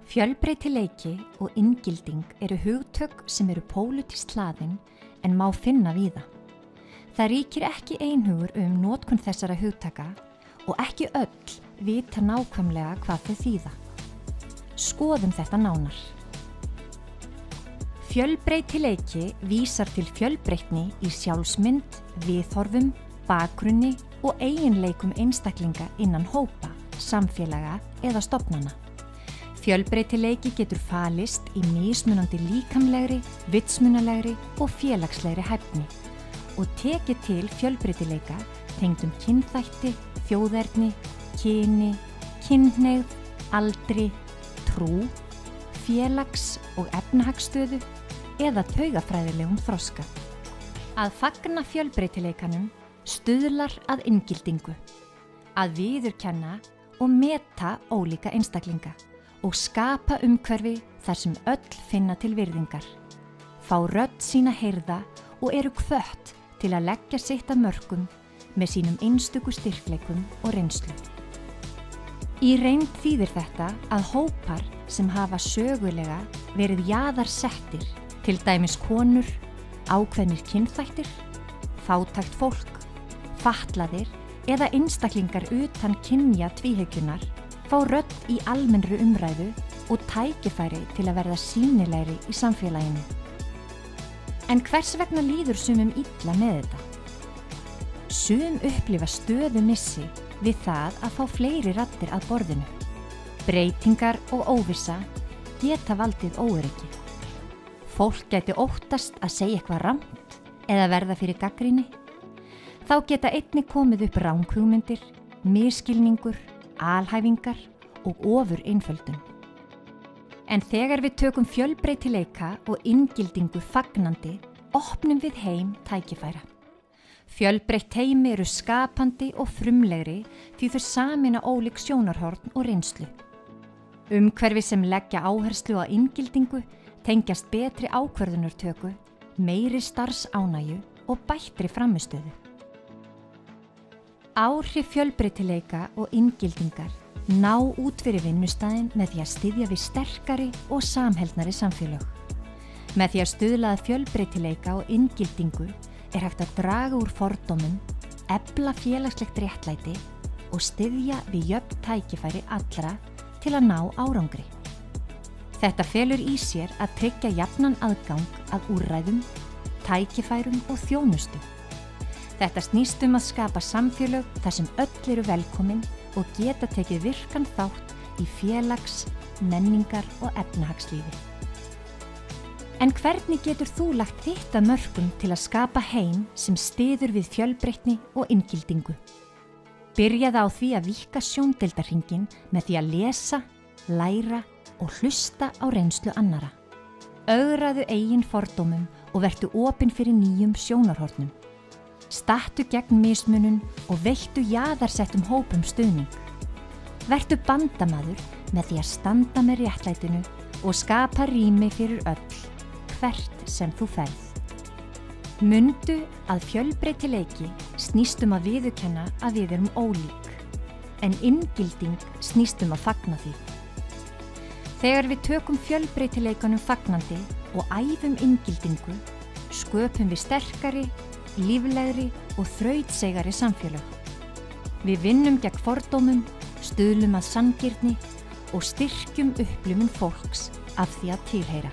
Fjölbreytileiki og inngilding eru hugtök sem eru pólitískt hlaðin en má finna víða. Það ríkir ekki einhugur notkun þessara hugtaka og ekki öll vita nákvæmlega hvað þau þýða. Skoðum þetta nánar. Fjölbreytileiki vísar til fjölbreytni í sjálfsmynd, viðhorfum, bakgrunni og eiginleikum einstaklinga innan hópa, samfélaga eða stofnana. Fjölbreytileiki getur falist í mismunandi líkamlegri, vitsmunalegri og félagslegri hæfni og tekið til fjölbreytileika tengdum kynþætti, þjóðerni, kyni, kynhneigð, aldri, trú, félags- og efnahagsstöðu eða taugafræðilegum þroska. Að fagna fjölbreytileikanum stuðlar að inngildingu, að viðurkenna og meta ólíka einstaklinga og skapa umhverfi þar sem öll finna til virðingar, fá rödd sína heyrða og eru hvött til að leggja sitt af mörkum með sínum einstöku styrkleikum og reynslu. Í reynd þýðir þetta að hópar sem hafa sögulega verið jaðarsettir, til dæmis konur, ákveðnir kynþættir, fátækt fólk, fatlaðir eða einstaklingar utan kynja tvíhyggjunnar, fá rödd í almennri umræðu og tækifæri til að verða sýnilegri í samfélaginu. En hvers vegna líður sumum illa með þetta? Sum upplifa stöðumissi við það að fá fleiri raddir að borðinu. Breytingar og óvissa geta valdið óöryggi. Fólk gæti óttast að segja eitthvað rangt eða verða fyrir gagnrýni. Þá geta einnig komið upp ranghugmyndir, misskilningur, alhæfingar og ofureinföldun. En þegar við tökum fjölbreytileika og inngildingu fagnandi, opnum við heim tækifæra. Fjölbreytt heimi eru skapandi og frumlegri því þau sameina ólík sjónarhorn og reynslu. Umhverfi sem leggja áherslu á inngildingu tengjast betri ákvörðunartöku, meiri starfsánægju og bættri frammistöðu. Áhrif fjölbreytileika og inngildingar ná út fyrir vinnustaðinn með því að styðja við sterkari og samheldnari samfélög. Með því að stuðla að fjölbreytileika og inngildingu er hægt að draga úr fordómum, efla félagslegt réttlæti og styðja við jöfn tækifæri allra til að ná árangri. Þetta felur í sér að tryggja jafnan aðgang að úrræðum, tækifærum og þjónustu. Þetta snýst að skapa samfélög þar sem öll eru velkomin og geta tekið virkan þátt í félags-, menningar- og efnahagslífi. En hvernig getur þú lagt þitt af mörkum til að skapa heim sem styður við fjölbreytni og inngildingu? Byrjaðu á því að víkka sjóndeildarhringinn með því að lesa, læra og hlusta á reynslu annara. Ögraðu eigin fordómum og vertu opin fyrir nýjum sjónarhornum. Stattu gegn mismunun og veittu jaðarsettum hópum stuðning. Vertu bandamaður með því að standa með réttlætinu og skapa rými fyrir öll, hvert sem þú ferð. Mundu að fjölbreytileiki snýst að viðurkenna að við erum ólík, en inngilding snýst að fagna því. Þegar við tökum fjölbreytileikanum fagnandi og æfum inngildingu, sköpum við sterkari, líflegri og þrautseigari samfélög. Við vinnum gegn fordómum, stuðlum að sanngirni og styrkjum upplifun fólks af því að tilheyra.